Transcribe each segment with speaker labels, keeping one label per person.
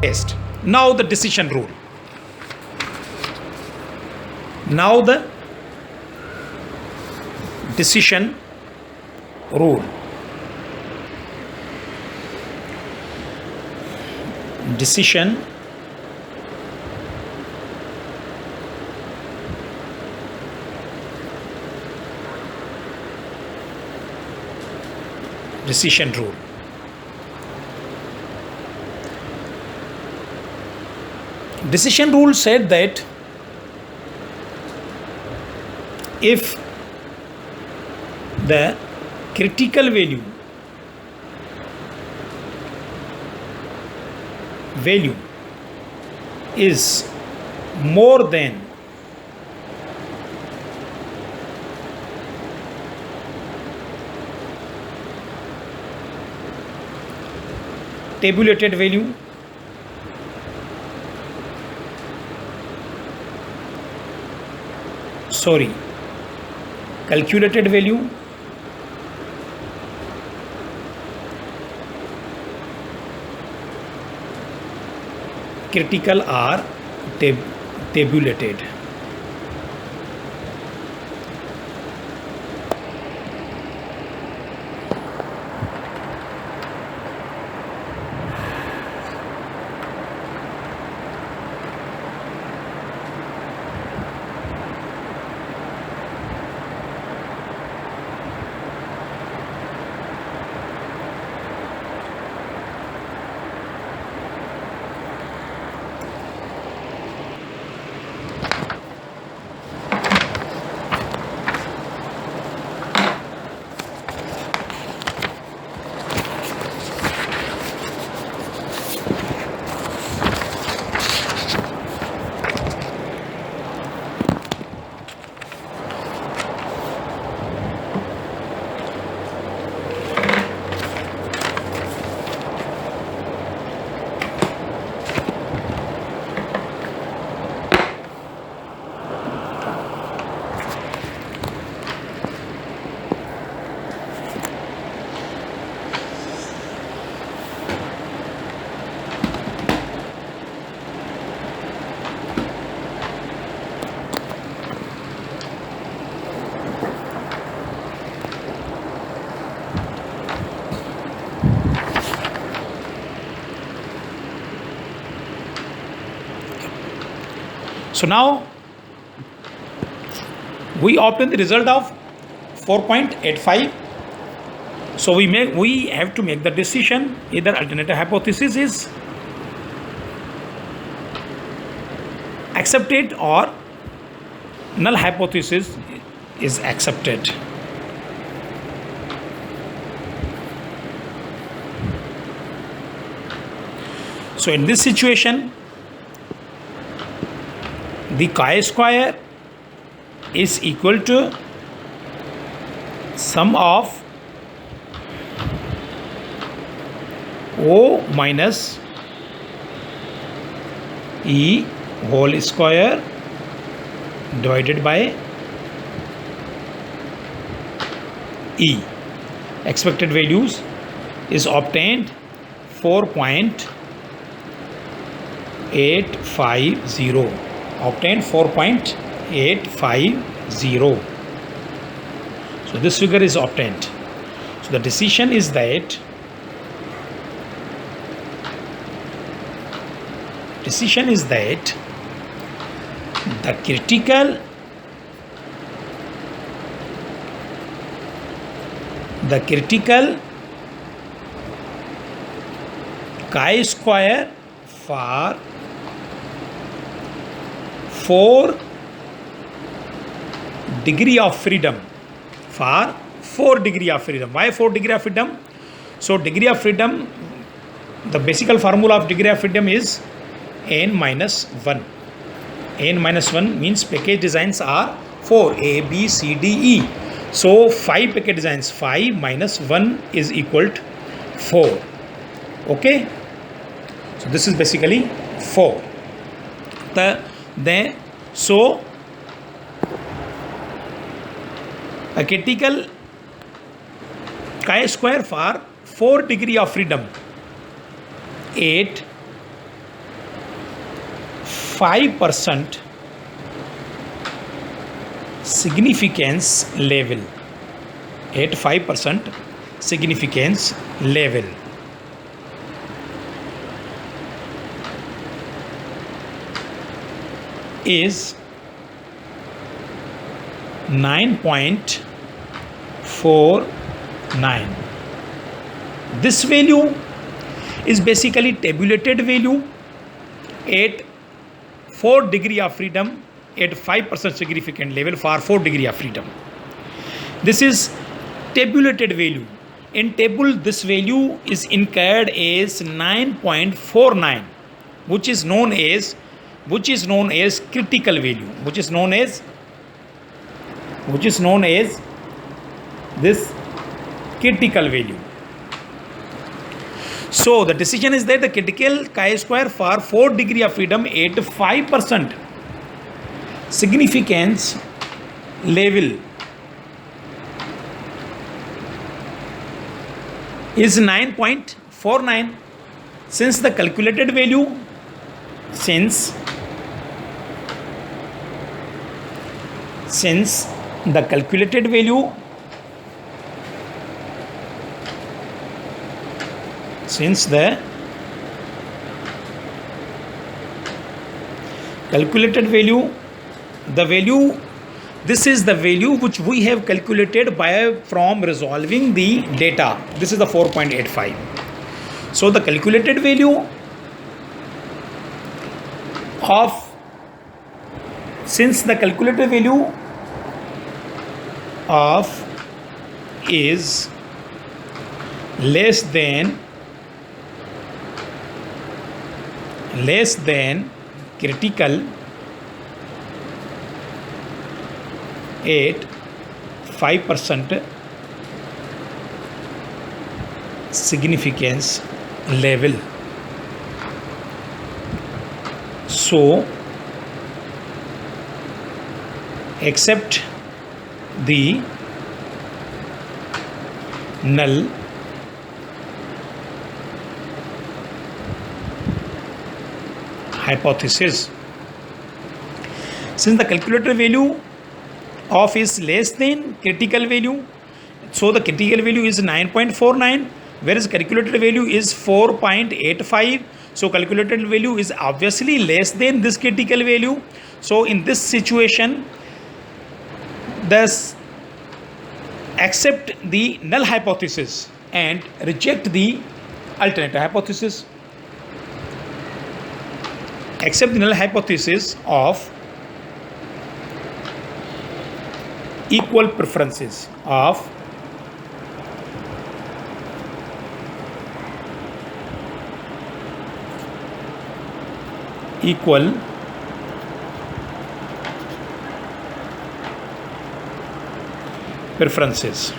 Speaker 1: test. Now the decision rule. Now the decision rule. Decision rule. Decision rule said that if the critical value is more than tabulated value, calculated value, critical or tabulated. So now we obtain the result of 4.85. So we have to make the decision either alternative hypothesis is accepted or null hypothesis is accepted. So in this situation, the chi-square is equal to sum of O minus E whole square divided by E. Expected values is obtained 4.850. Obtained 4.850. So this figure is obtained. So the decision is that the critical chi-square for 4 degree of freedom. For 4 degree of freedom. Why 4 degree of freedom? So degree of freedom, the basic formula of degree of freedom is n minus 1. N minus 1 means package designs are 4, A, B, C, D, E. So 5 package designs, 5 minus 1 is equal to 4. Okay. So this is basically 4. So a critical chi-square for 4 degree of freedom 8 5% significance level. At 5% significance level. Is 9.49. This value is basically tabulated value at 4 degree of freedom at 5% significant level for 4 degree of freedom. This is tabulated value. In table, this value is incurred as 9.49, which is known as critical value, which is known as this critical value. So the decision is that the critical chi-square for 4 degree of freedom at 5% significance level is 9.49. Since the calculated value this is the value which we have calculated from resolving the data. This is the 4.85. So the calculated value since the calculated value is less than critical at 5% significance level. So accept the null hypothesis. Since the calculated value of is less than critical value, so the critical value is 9.49, whereas calculated value is 4.85. So calculated value is obviously less than this critical value. So in this situation, thus accept the null hypothesis and reject the alternative hypothesis. Accept the null hypothesis of equal preferences of equal preferences.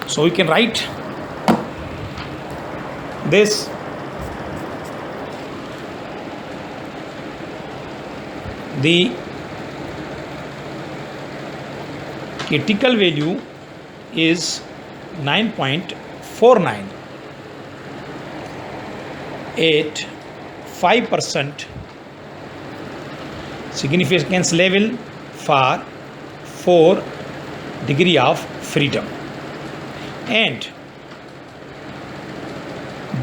Speaker 1: So we can write this the critical value is 9.49 at 5% significance level for 4 degree of freedom, and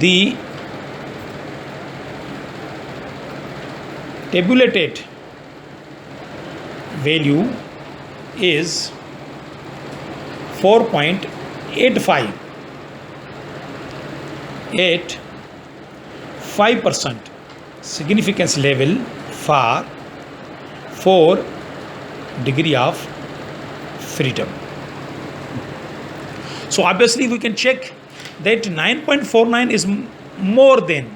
Speaker 1: the tabulated value is 4.85 at 5% significance level for 4 degree of freedom. So obviously we can check that 9.49 is more than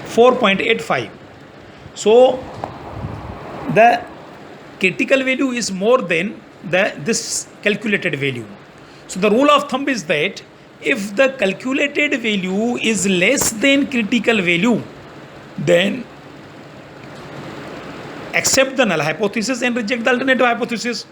Speaker 1: 4.85. So the critical value is more than this calculated value. So the rule of thumb is that if the calculated value is less than critical value, then accept the null hypothesis and reject the alternative hypothesis.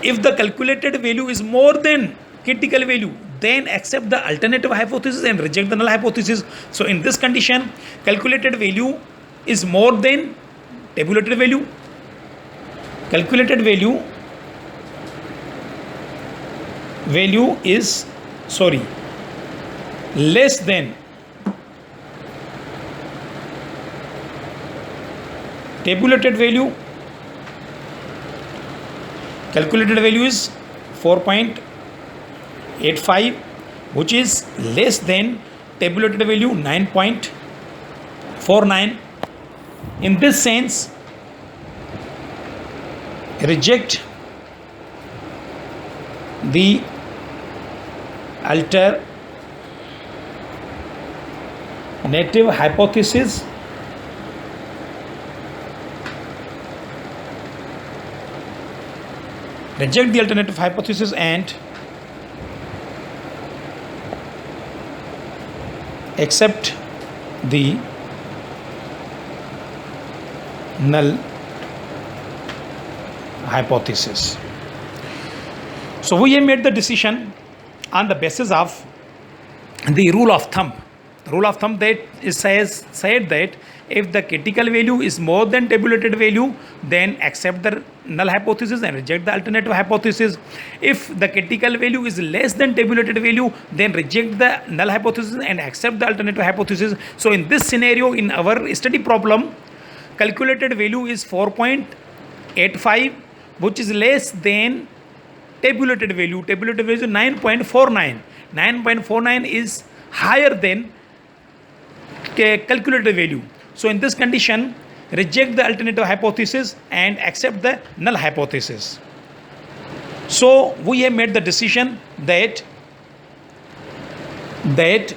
Speaker 1: If the calculated value is more than critical value, then accept the alternative hypothesis and reject the null hypothesis. So in this condition, calculated value is more than tabulated value. Calculated value is less than tabulated value. Calculated value is 4.85, which is less than tabulated value 9.49. In this sense, reject the alternative hypothesis and accept the null hypothesis. So we have made the decision on the basis of the rule of thumb. The rule of thumb that said that if the critical value is more than tabulated value, then accept the null hypothesis and reject the alternative hypothesis. If the critical value is less than tabulated value, then reject the null hypothesis and accept the alternative hypothesis. So in this scenario, in our study problem, calculated value is 4.85, which is less than tabulated value. Tabulated value is 9.49. 9.49 is higher than calculated value. So in this condition, reject the alternative hypothesis and accept the null hypothesis. So we have made the decision that the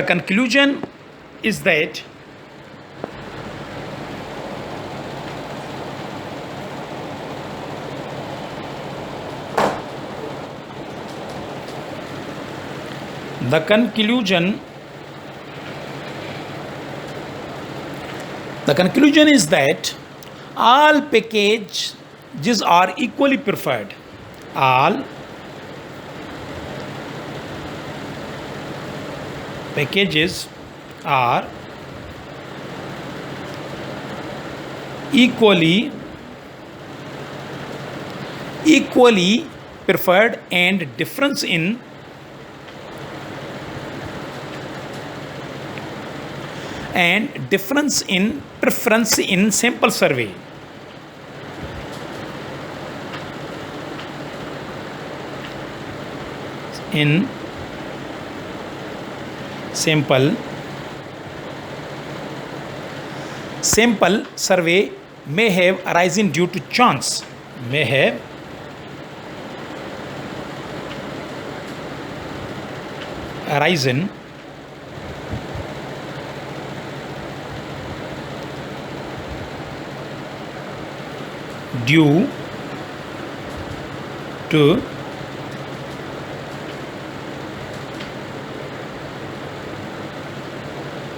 Speaker 1: conclusion is that the conclusion is that all packages are equally preferred. All packages are equally preferred, and difference in preference in sample survey sample survey may have arisen due to chance. Due to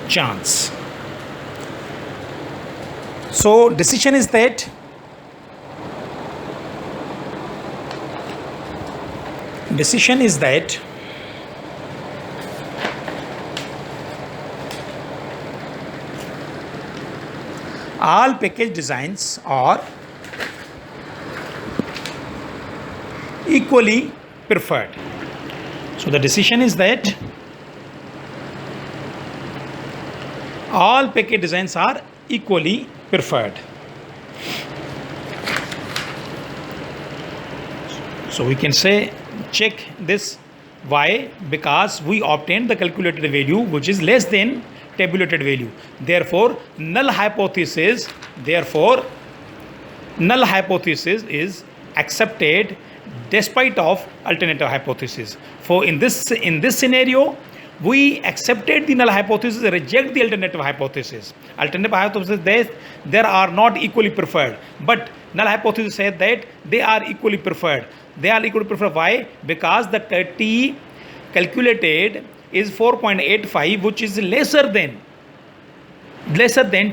Speaker 1: chance. So decision is that all package designs are equally preferred. So the decision is that all package designs are equally preferred. So we can say check this. Why? Because we obtained the calculated value which is less than tabulated value. Therefore null hypothesis is accepted despite of alternative hypothesis. For in this scenario, we accepted the null hypothesis, reject the alternative hypothesis. Alternative hypothesis there are not equally preferred, but null hypothesis said that they are equally preferred. Why? Because the T calculated is 4.85, which is lesser than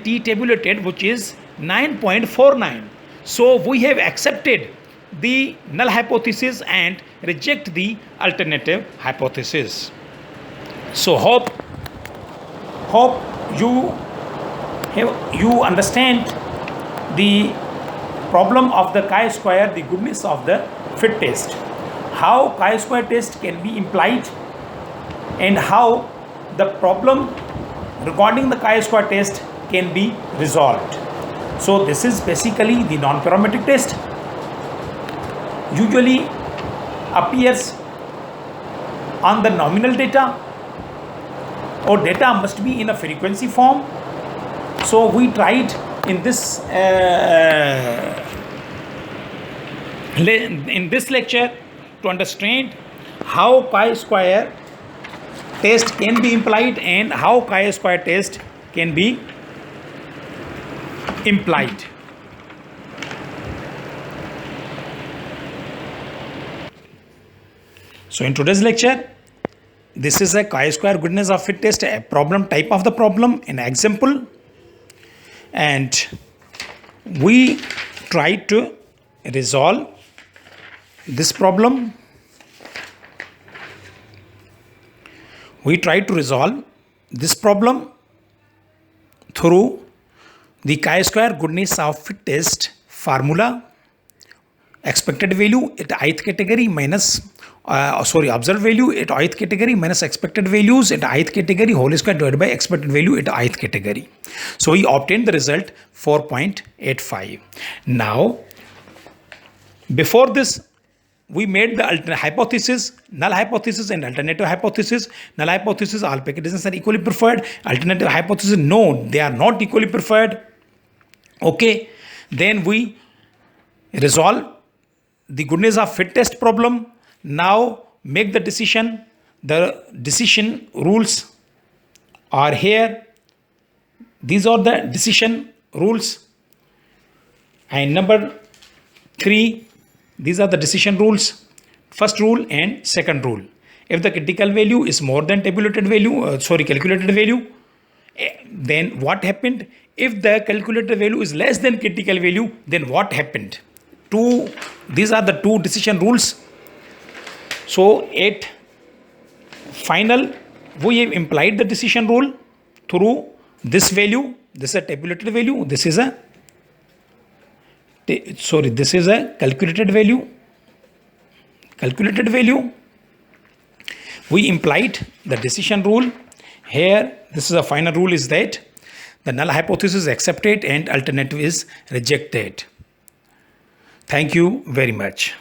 Speaker 1: T tabulated, which is 9.49. So we have accepted the null hypothesis and reject the alternative hypothesis. So hope you understand the problem of the chi-square, the goodness of the fit test, how chi-square test can be implied, and how the problem regarding the chi-square test can be resolved. So this is basically the non-parametric test. Usually appears on the nominal data, or data must be in a frequency form. So we tried in this lecture to understand how chi-square test can be implied and how chi-square test can be implied. So in today's lecture, this is a chi-square goodness of fit test, a problem type of the problem, an example, and we try to resolve this problem. We try to resolve this problem through the chi-square goodness of fit test formula. Expected value at ith category minus observed value at ith category minus expected values at ith category whole square divided by expected value at ith category. So we obtained the result 4.85. Now before this we made the alternate hypothesis, null hypothesis and alternative hypothesis. Null hypothesis, all packages are equally preferred. Alternative hypothesis, no, they are not equally preferred. Okay, then we resolve the goodness of fit test problem. Now make the decision. The decision rules are here. These are the decision rules. And number 3, these are the decision rules. First rule and second rule. If the critical value is more than calculated value, then what happened? If the calculated value is less than critical value, then what happened? These are the 2 decision rules. So at final, we have implied the decision rule through this value. This is a tabulated value. This is a calculated value. We implied the decision rule. Here, this is a final rule is that the null hypothesis is accepted and alternative is rejected. Thank you very much.